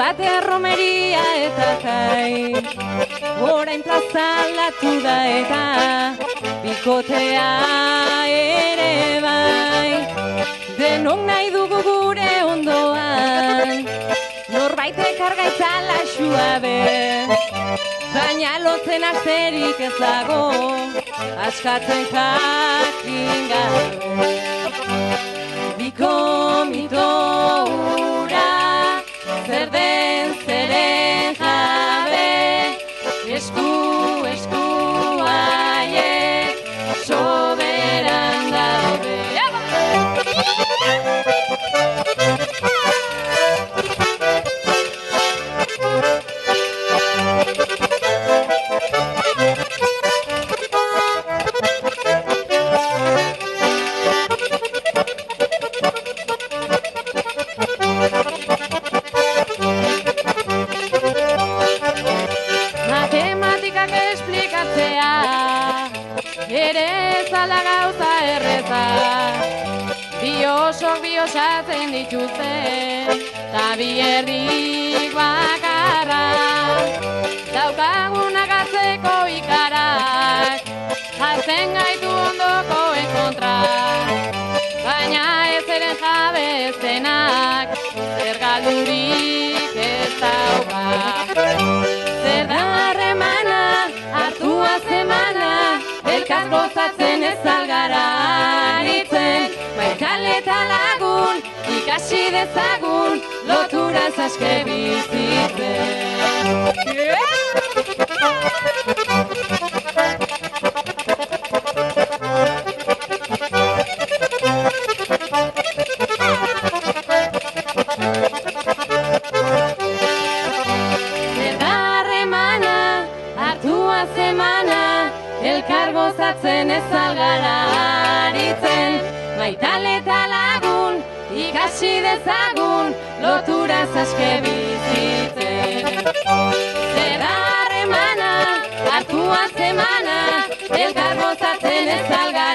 Esate romeria eta jai, orain plaza aldatu da eta bikotea ere bai. Denok nahi dugu gure ondoan, norbaitek argaitza laxua be, baina lotzen azerik ez dago, askatzen jakin gabe. Biko mito hura, zer den zeren jabe, esku haiek soberan daude. Matematikak esplikatzea ere zala gauza erreza, biosok biosatzen dituzten ta bi herrik bakarra, daukagunak atzeko ikarak jartzen gaitu ondokoen kontra, baina ez eren jabe ez denak zer galdurik ez dauka. Zer da harremana, hartua zemana, elkar gozatzen ez algara aritzen, maitale eta lagun, ikasi dezagun, loturaz aske bizitzen. Zemana, elkar gozatzen ez algara aritzen, maitale eta lagun, ikasi dezagun, loturaz aske bizitzen. Zer harremana, hartua zemana, elkar gozatzen ez algara